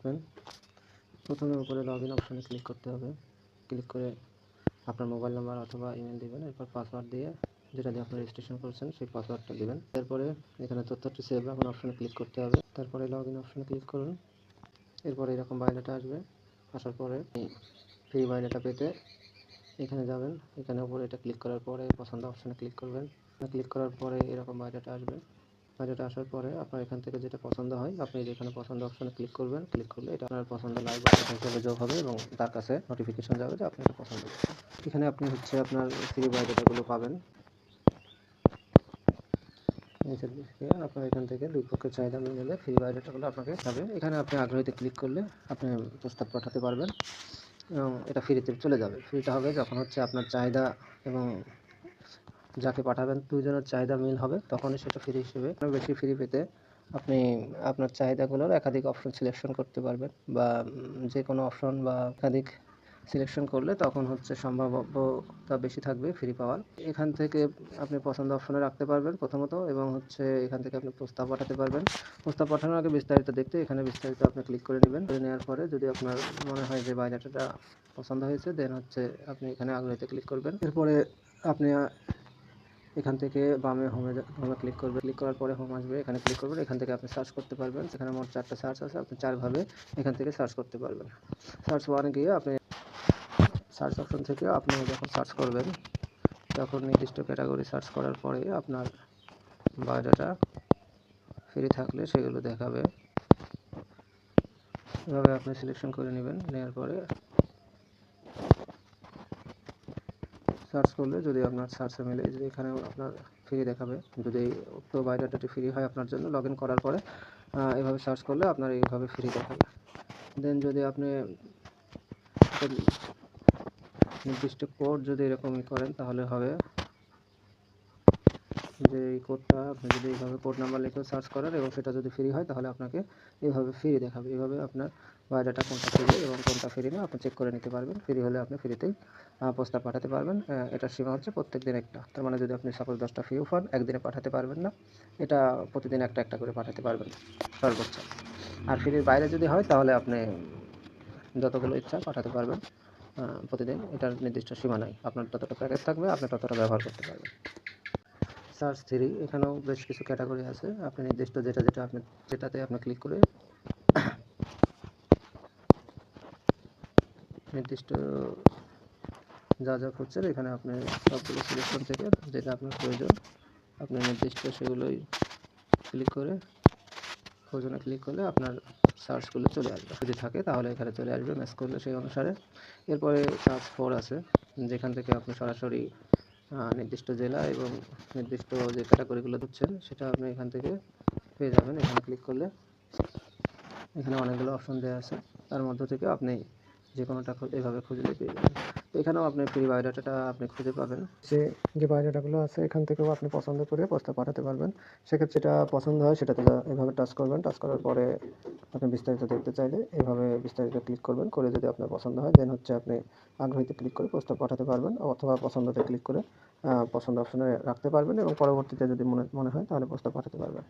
থাকবেন। প্রথমে উপরে লগ ইন অপশানে ক্লিক করতে হবে। ক্লিক করে আপনার মোবাইল নাম্বার অথবা ইমেল দেবেন। এরপর পাসওয়ার্ড দিয়ে যেটা দিয়ে আপনি রেজিস্ট্রেশন করেছেন সেই পাসওয়ার্ডটা দেবেন। তারপরে এখানে তথ্যটি সেভ এখন অপশানে ক্লিক করতে হবে। তারপরে লগ ইন অপশানে ক্লিক করুন। এরপরে এরকম বায়োডাটা আসবে। আসার পরে ফ্রি বায়োডাটা পেতে এখানে যাবেন। এখানে উপরে এটা ক্লিক করার পরে পছন্দ অপশানে ক্লিক করবেন। ক্লিক করার পরে এরকম বায়োডাটা আসবে। বায়োডাটা আসার পরে আপনার এখান থেকে যেটা পছন্দ হয় আপনি এখানে পছন্দ অপশানে ক্লিক করবেন। ক্লিক করলে এটা আপনার পছন্দ লাইভ হিসেবে যোগ হবে এবং তার কাছে নোটিফিকেশন যাবে যে আপনি এটা পছন্দ করছেন। এখানে আপনি আপনার ফ্রি বায়োডাটাগুলো পাবেন। নিচের দিকে আপনার এখান থেকে দুই পক্ষের চাহিদা মিলে ফ্রি বায়োডাটাগুলো আপনাকে যাবে। এখানে আপনি আগ্রহীতে ক্লিক করলে আপনি প্রস্তাব পাঠাতে পারবেন এবং এটা ফ্রিতে চলে যাবে। ফ্রিটা হবে যখন আপনার চাহিদা এবং যাকে পাঠাবেন দুজনের চাহিদা মিল হবে, তখনই সেটা ফ্রি হিসেবে। বেশি ফ্রি পেতে আপনি আপনার চাহিদাগুলোর একাধিক অপশন সিলেকশন করতে পারবেন বা যে কোনো অপশন বা একাধিক সিলেকশন করলে তখন সম্ভাব্যতা বেশি থাকবে ফ্রি পাওয়ার। এখান থেকে আপনি পছন্দ অপশনে রাখতে পারবেন প্রথমত, এবং এখান থেকে আপনি প্রস্তাব পাঠাতে পারবেন। প্রস্তাব পাঠানোর আগে বিস্তারিত দেখতে এখানে বিস্তারিত আপনি ক্লিক করে নেবেন। করে নেওয়ার পরে যদি আপনার মনে হয় যে বায়োডাটাটা পছন্দ হয়েছে, দেন আপনি এখানে আগ্রহীতে ক্লিক করবেন। এরপরে আপনি এখান থেকে বামে হোমে ক্লিক করবেন। ক্লিক করার পরে হোম আসবে, এখানে ক্লিক করবেন। এখান থেকে আপনি সার্চ করতে পারবেন। সেখানে মোট 4টা সার্চ আছে, আপনি 4ভাবে এখান থেকে সার্চ করতে পারবেন। সার্চ 1 গিয়ে আপনি সার্চ অপশন থেকে আপনি যখন সার্চ করবেন তখন নির্দিষ্ট ক্যাটাগরি সার্চ করার পরে আপনার বায়োডাটা ফ্রি থাকলে সেগুলো দেখাবে। এভাবে আপনি সিলেকশন করে নেবেন। নেওয়ার পরে সার্চ করলে যদি আপনার সার্চে মিলে যে এখানেও আপনার ফ্রি দেখাবে। যদি উক্ত বায়োডাটাটি ফ্রি হয় আপনার জন্য, লগ ইন করার পরে এভাবে সার্চ করলে আপনার এইভাবে ফ্রি দেখাবে। দেন যদি আপনি নির্দিষ্ট কোড যদি এরকমই করেন তাহলে হবে যে এই কোডটা আপনি যদি এইভাবে কোড নাম্বার লিখে সার্চ করেন এবং সেটা যদি ফ্রি হয় তাহলে আপনাকে এইভাবে ফ্রি দেখাবে। এইভাবে আপনার বায়োডাটা কোনটা ফ্রি এবং কোনটা ফ্রি না আপনি চেক করে নিতে পারবেন। ফ্রি হলে আপনি ফ্রিতেই প্রস্তাব পাঠাতে পারবেন। এটার সীমা প্রত্যেক দিন একটা। তার মানে যদি আপনি সাপোজ 10টা ফ্রিও পান, একদিনে পাঠাতে পারবেন না, এটা প্রতিদিন একটা একটা করে পাঠাতে পারবেন সর্বোচ্চ। আর ফ্রির বাইরে যদি হয় তাহলে আপনি যতগুলো ইচ্ছা পাঠাতে পারবেন প্রতিদিন। এটার নির্দিষ্ট সীমা নাই। আপনার যতটা প্যাকেজ থাকবে আপনি ততটা ব্যবহার করতে পারবেন। সার্চ 3 এখানেও বেশ কিছু ক্যাটাগরি আছে। আপনি নির্দিষ্ট যেটাতে আপনি ক্লিক করে নির্দিষ্ট যা খুঁজছেন এখানে আপনি সবগুলো সিলেকশন থেকে যেটা আপনার প্রয়োজন আপনি নির্দিষ্ট সেগুলোই ক্লিক করে খোঁজনে ক্লিক করলে আপনার সার্চগুলো চলে আসবে। যদি থাকে তাহলে এখানে চলে আসবে ম্যাচ করলে সেই অনুসারে। এরপরে সার্চ 4 আছে, যেখান থেকে আপনি সরাসরি নির্দিষ্ট জেলা এবং নির্দিষ্ট যে ক্যাটাগরিগুলো খুঁজছেন সেটা আপনি এখান থেকে পেয়ে যাবেন। এখানে ক্লিক করলে এখানে অনেকগুলো অপশন দেওয়া আছে, তার মধ্য থেকে আপনি যে কোনোটা এভাবে খুঁজলে পেয়ে যাবেন। তো এখানেও আপনি ফ্রি বায়োডাটাটা আপনি খুঁজে পাবেন। যে বায়োডাটাগুলো আছে এখান থেকেও আপনি পছন্দ করে প্রস্তাব পাঠাতে পারবেন। সেক্ষেত্রে যেটা পছন্দ হয় সেটাতে এভাবে টাচ করবেন। টাচ করার পরে আপনি বিস্তারিত দেখতে চাইলে এভাবে বিস্তারিত ক্লিক করবেন। করে যদি আপনার পছন্দ হয় দেন আপনি আগ্রহীতে ক্লিক করে প্রস্তাব পাঠাতে পারবেন, অথবা পছন্দতে ক্লিক করে পছন্দ অপশনে রাখতে পারবেন এবং পরবর্তীতে যদি মনে হয় তাহলে প্রস্তাব পাঠাতে পারবেন।